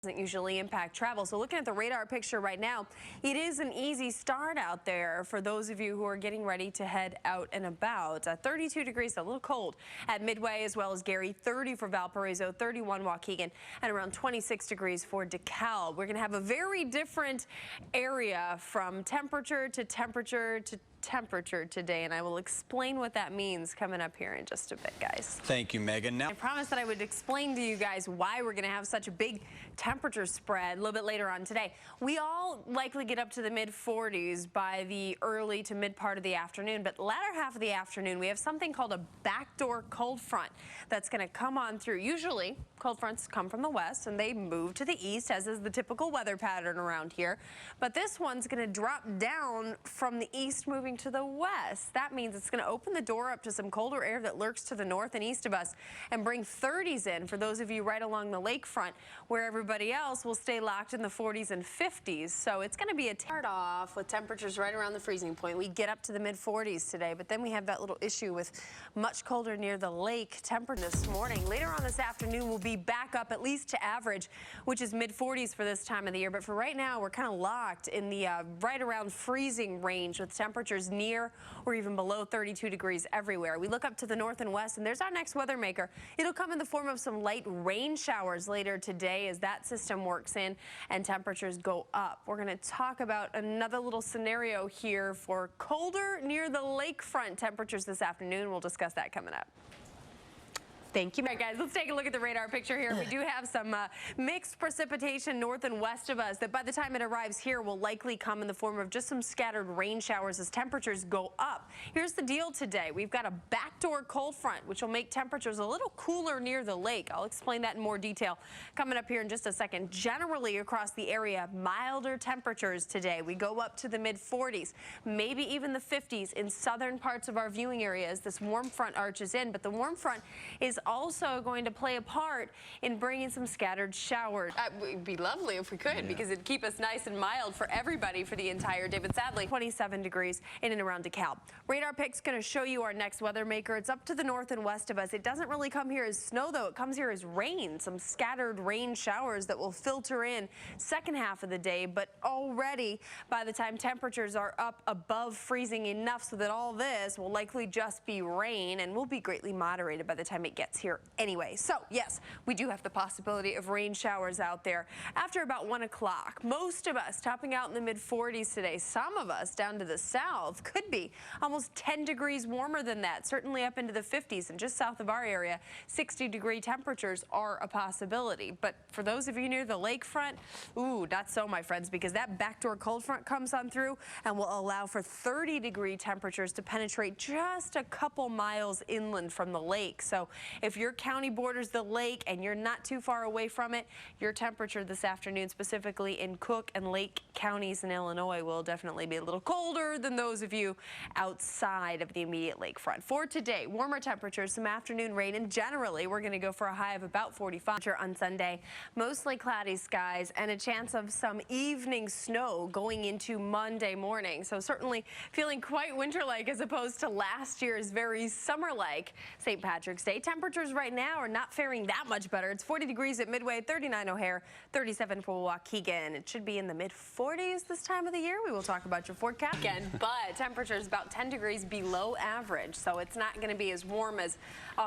Doesn't usually impact travel. So looking at the radar picture right now, it is an easy start out there for those of you who are getting ready to head out and about. 32 degrees, a little cold at Midway as well as Gary, 30 for Valparaiso, 31 Waukegan, and around 26 degrees for DeKalb. We're going to have a very different area from temperature to temperature to temperature today, and I will explain what that means coming up here in just a bit, guys. Thank you, Megan. Now, I promised that I would explain to you guys why we're going to have such a big temperature spread a little bit later on today. We all likely get up to the mid-40s by the early to mid part of the afternoon, but latter half of the afternoon we have something called a backdoor cold front that's going to come on through. Usually cold fronts come from the west and they move to the east, as is the typical weather pattern around here, but this one's going to drop down from the east, moving to the west. That means it's going to open the door up to some colder air that lurks to the north and east of us and bring 30s in for those of you right along the lakefront, where everybody else will stay locked in the 40s and 50s. So it's going to be a start off with temperatures right around the freezing point. We get up to the mid 40s today, but then we have that little issue with much colder near the lake temperature this morning. Later on this afternoon we'll be back up at least to average, which is mid 40s for this time of the year. But for right now we're kind of locked in the right around freezing range with temperatures near or even below 32 degrees everywhere. We look up to the north and west, and there's our next weather maker. It'll come in the form of some light rain showers later today as that system works in and temperatures go up. We're going to talk about another little scenario here for colder near the lakefront temperatures this afternoon. We'll discuss that coming up. Thank you. All right, guys, let's take a look at the radar picture here. We do have some mixed precipitation north and west of us that by the time it arrives here will likely come in the form of just some scattered rain showers as temperatures go up. Here's the deal today. We've got a backdoor cold front, which will make temperatures a little cooler near the lake. I'll explain that in more detail coming up here in just a second. Generally across the area, milder temperatures today. We go up to the mid 40s, maybe even the 50s in southern parts of our viewing area as this warm front arches in. But the warm front is also going to play a part in bringing some scattered showers. It would be lovely if we could, because it'd keep us nice and mild for everybody for the entire day. But sadly, 27 degrees in and around DeKalb. Radar pic's going to show you our next weather maker. It's up to the north and west of us. It doesn't really come here as snow, though. It comes here as rain, some scattered rain showers that will filter in second half of the day. But already by the time temperatures are up above freezing enough so that all this will likely just be rain and will be greatly moderated by the time it gets here anyway. So yes, we do have the possibility of rain showers out there after about 1 o'clock. Most of us topping out in the mid 40s today. Some of us down to the south could be almost 10 degrees warmer than that, certainly up into the 50s, and just south of our area 60-degree temperatures are a possibility. But for those of you near the lakefront, ooh, not so, my friends, because that backdoor cold front comes on through and will allow for 30-degree temperatures to penetrate just a couple miles inland from the lake. So if your county borders the lake and you're not too far away from it, your temperature this afternoon, specifically in Cook and Lake counties in Illinois, will definitely be a little colder than those of you outside of the immediate lakefront. For today, warmer temperatures, some afternoon rain, and generally we're going to go for a high of about 45 on Sunday. Mostly cloudy skies and a chance of some evening snow going into Monday morning. So certainly feeling quite winter-like as opposed to last year's very summer-like St. Patrick's Day. Temperatures right now are not faring that much better. It's 40 degrees at Midway, 39 O'Hare, 37 for Waukegan. It should be in the mid 40s this time of the year. We will talk about your forecast again, but temperatures about 10 degrees below average, so it's not going to be as warm as often